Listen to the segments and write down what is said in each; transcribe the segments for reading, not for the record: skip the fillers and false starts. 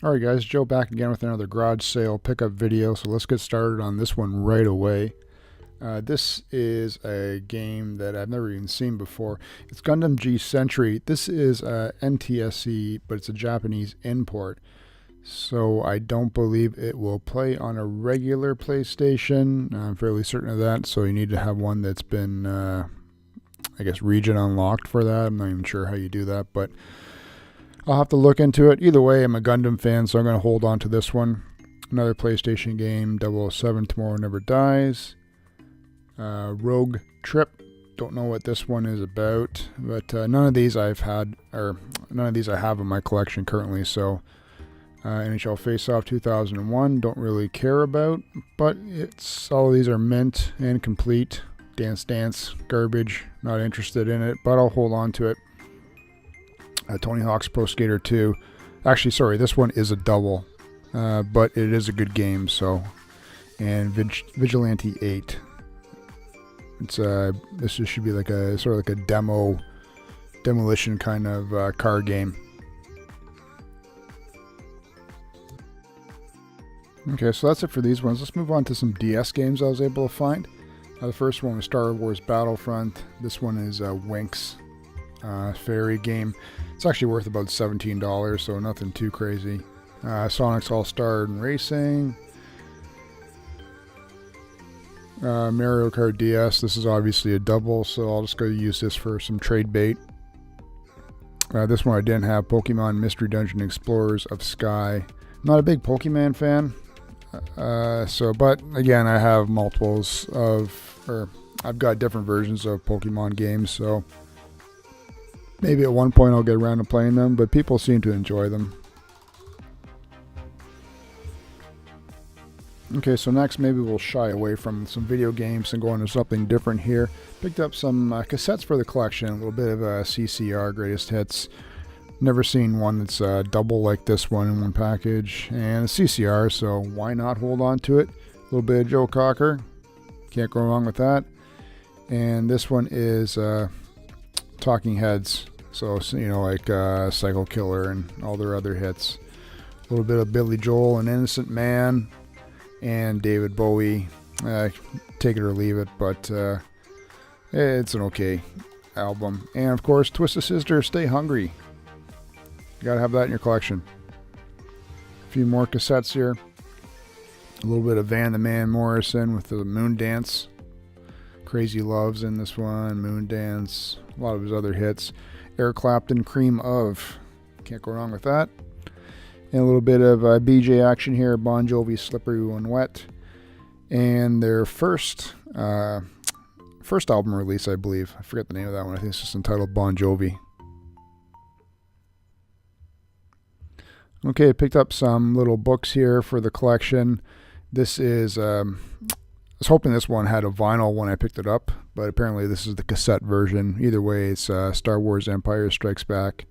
Alright guys, Joe back again with another garage sale pickup video, so let's get started on this one right away. This is a game that I've never even seen before. It's Gundam G Century. This is a NTSC, but it's a Japanese import. So I don't believe it will play on a regular PlayStation. I'm fairly certain of that, so you need to have one that's been, I guess, region unlocked for that. I'm not even sure how you do that, but I'll have to look into it. Either way, I'm a Gundam fan, so I'm going to hold on to this one. Another PlayStation game, 007 Tomorrow Never Dies. Rogue Trip. Don't know what this one is about, but none of these I've had, or none of these I have in my collection currently. So NHL Face Off 2001, don't really care about, but all of these are mint and complete. Dance Dance, garbage, not interested in it, but I'll hold on to it. Tony Hawk's Pro Skater 2. Actually, sorry, this one is a double, but it is a good game. So, and Vigilante 8. It's this should be like a sort of like a demolition kind of car game. Okay, so that's it for these ones. Let's move on to some DS games I was able to find. The first one was Star Wars Battlefront. This one is Winx Fairy game. It's actually worth about $17, so nothing too crazy. Sonic's All-Star Racing. Mario Kart DS. This is obviously a double, so I'll just go use this for some trade bait. This one I didn't have. Pokemon Mystery Dungeon Explorers of Sky. Not a big Pokemon fan. But again, I have multiples of, or I've got different versions of Pokemon games, so maybe at one point I'll get around to playing them, but people seem to enjoy them. Okay, so next maybe we'll shy away from some video games and go into something different here. Picked up some cassettes for the collection, a little bit of a CCR Greatest Hits. Never seen one that's double like this one in one package, and a CCR, so why not hold on to it? A little bit of Joe Cocker, can't go wrong with that. And this one is Talking Heads, so you know, like Psycho Killer and all their other hits. A little bit of Billy Joel and Innocent Man, and David Bowie. Take it or leave it, but it's an okay album. And of course, Twisted Sister, Stay Hungry. You gotta have that in your collection. A few more cassettes here. A little bit of Van the Man Morrison with the Moon Dance. Crazy Love's in this one. Moon Dance. A lot of his other hits. Eric Clapton, Cream of. Can't go wrong with that. And a little bit of BJ action here. Bon Jovi, Slippery When Wet. And their first album release, I believe. I forget the name of that one. I think it's just entitled Bon Jovi. Okay, I picked up some little books here for the collection. This is, I was hoping this one had a vinyl when I picked it up, but apparently this is the cassette version. Either way, it's Star Wars Empire Strikes Back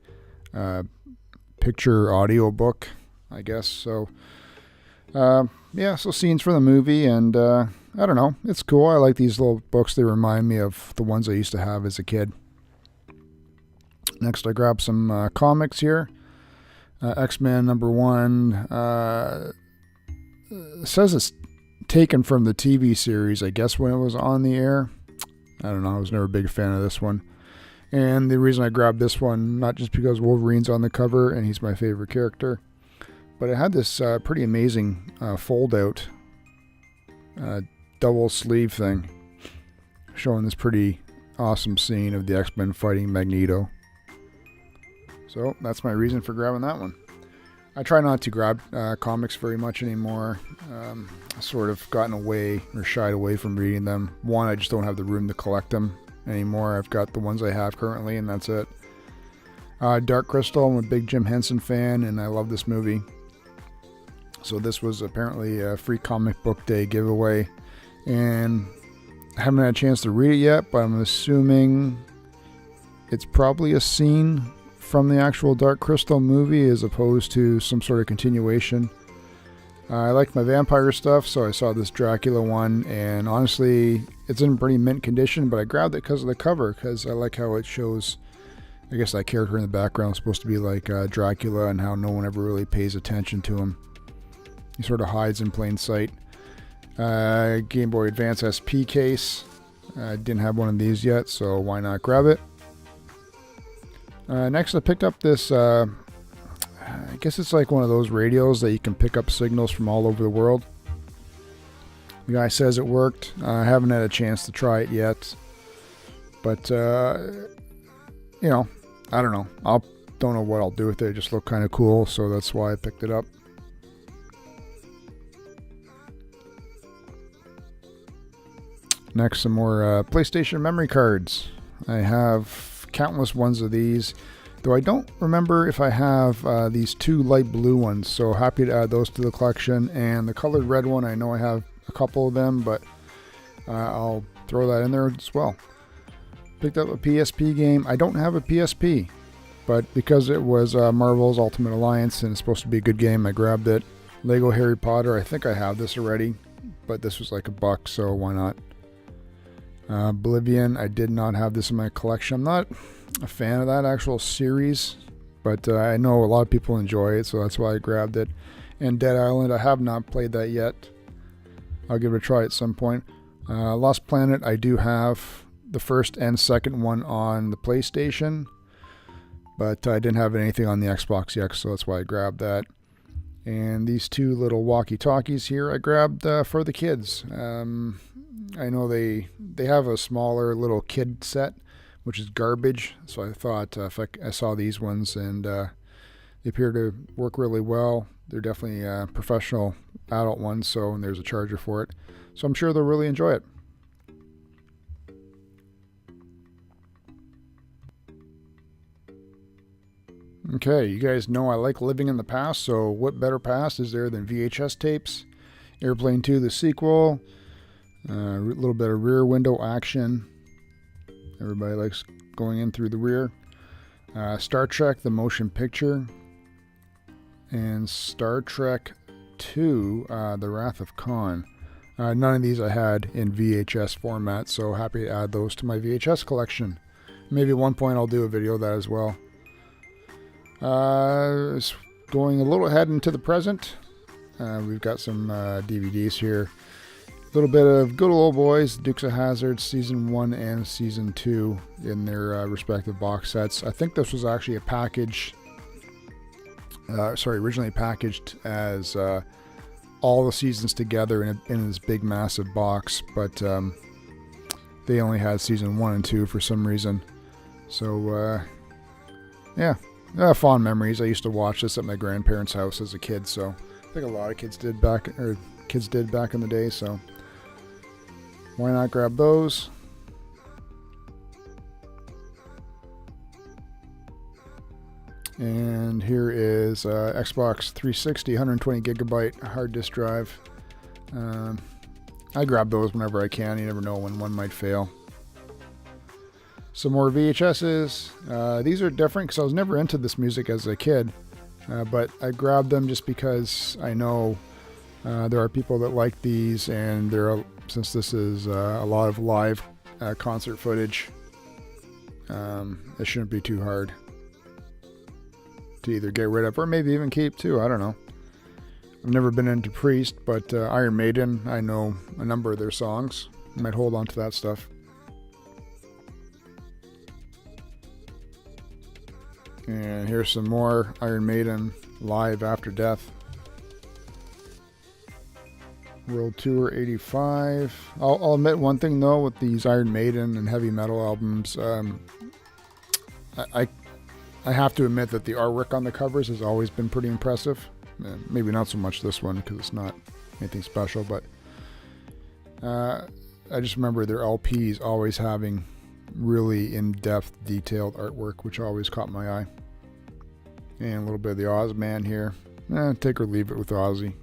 picture audio book, I guess. So, yeah, so scenes from the movie, and I don't know, it's cool. I like these little books. They remind me of the ones I used to have as a kid. Next, I grabbed some comics here. X-Men #1 says it's taken from the TV series, I guess, when it was on the air. I don't know, I was never a big fan of this one. And the reason I grabbed this one, not just because Wolverine's on the cover and he's my favorite character, but it had this pretty amazing fold-out double sleeve thing showing this pretty awesome scene of the X-Men fighting Magneto. So that's my reason for grabbing that one. I try not to grab comics very much anymore. I've sort of gotten away or shied away from reading them. One, I just don't have the room to collect them anymore. I've got the ones I have currently, and that's it. Dark Crystal, I'm a big Jim Henson fan, and I love this movie. So this was apparently a free comic book day giveaway, and I haven't had a chance to read it yet, but I'm assuming it's probably a scene from the actual Dark Crystal movie as opposed to some sort of continuation. I like my vampire stuff, so I saw this Dracula one, and honestly, it's in pretty mint condition, but I grabbed it because of the cover, because I like how it shows I guess that character in the background is supposed to be like Dracula, and how no one ever really pays attention to him. He sort of hides in plain sight. Game Boy Advance SP case. I didn't have one of these yet, so why not grab it? Next, I picked up this, I guess it's like one of those radios that you can pick up signals from all over the world. The guy says it worked. I haven't had a chance to try it yet. But, you know, I don't know. Don't know what I'll do with it. It just looked kind of cool, so that's why I picked it up. Next, some more PlayStation memory cards. I have countless ones of these, though I don't remember if I have these two light blue ones, so happy to add those to the collection. And the colored red one, I know I have a couple of them, but I'll throw that in there as well. Picked up a PSP game. I don't have a PSP, but because it was Marvel's Ultimate Alliance and it's supposed to be a good game, I grabbed it. Lego Harry Potter, I think I have this already, but this was like $1, so why not? Oblivion, I did not have this in my collection. I'm not a fan of that actual series, but I know a lot of people enjoy it, so that's why I grabbed it. And Dead Island, I have not played that yet. I'll give it a try at some point. Lost Planet, I do have the first and second one on the PlayStation, but I didn't have anything on the Xbox yet, so that's why I grabbed that. And these two little walkie-talkies here I grabbed for the kids. I know they have a smaller little kid set, which is garbage, so I thought if I saw these ones, and they appear to work really well. They're definitely professional adult ones, so and there's a charger for it, so I'm sure they'll really enjoy it. Okay, you guys know I like living in the past, so what better past is there than VHS tapes? Airplane 2, the sequel, a little bit of rear window action. Everybody likes going in through the rear. Star Trek, the motion picture, and Star Trek 2, The Wrath of Khan. None of these I had in VHS format, so happy to add those to my VHS collection. Maybe at one point I'll do a video of that as well. Going a little ahead into the present, we've got some DVDs here. A little bit of Good Old Boys, Dukes of Hazzard, Season 1 and Season 2 in their respective box sets. I think this was actually a package, originally packaged as all the seasons together in this big massive box, but they only had Season 1 and 2 for some reason. So, yeah. Fond memories. I used to watch this at my grandparents' house as a kid, so I think a lot of kids did back in the day, so why not grab those? And here is Xbox 360 120 gigabyte hard disk drive. I grab those whenever I can. You never know when one might fail. Some more VHSs. These are different because I was never into this music as a kid, but I grabbed them just because I know there are people that like these, and since this is a lot of live concert footage, it shouldn't be too hard to either get rid of or maybe even keep too. I don't know. I've never been into Priest, but Iron Maiden, I know a number of their songs. I might hold on to that stuff. And here's some more Iron Maiden Live After Death. World Tour 85. I'll admit one thing though, with these Iron Maiden and heavy metal albums, I have to admit that the artwork on the covers has always been pretty impressive. Maybe not so much this one because it's not anything special, but I just remember their LPs always having really in-depth, detailed artwork, which always caught my eye. And a little bit of the Oz Man here. Take or leave it with Ozzy.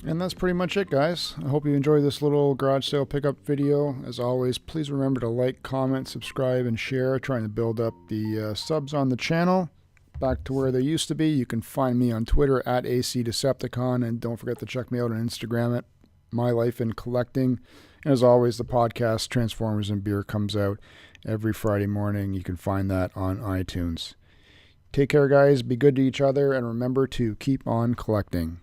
And that's pretty much it, guys. I hope you enjoyed this little garage sale pickup video. As always, please remember to like, comment, subscribe, and share. Trying to build up the subs on the channel back to where they used to be. You can find me on Twitter at ACDecepticon, and don't forget to check me out on Instagram at My Life in Collecting. And as always, the podcast Transformers and Beer comes out every Friday morning. You can find that on iTunes. Take care, guys. Be good to each other, and remember to keep on collecting.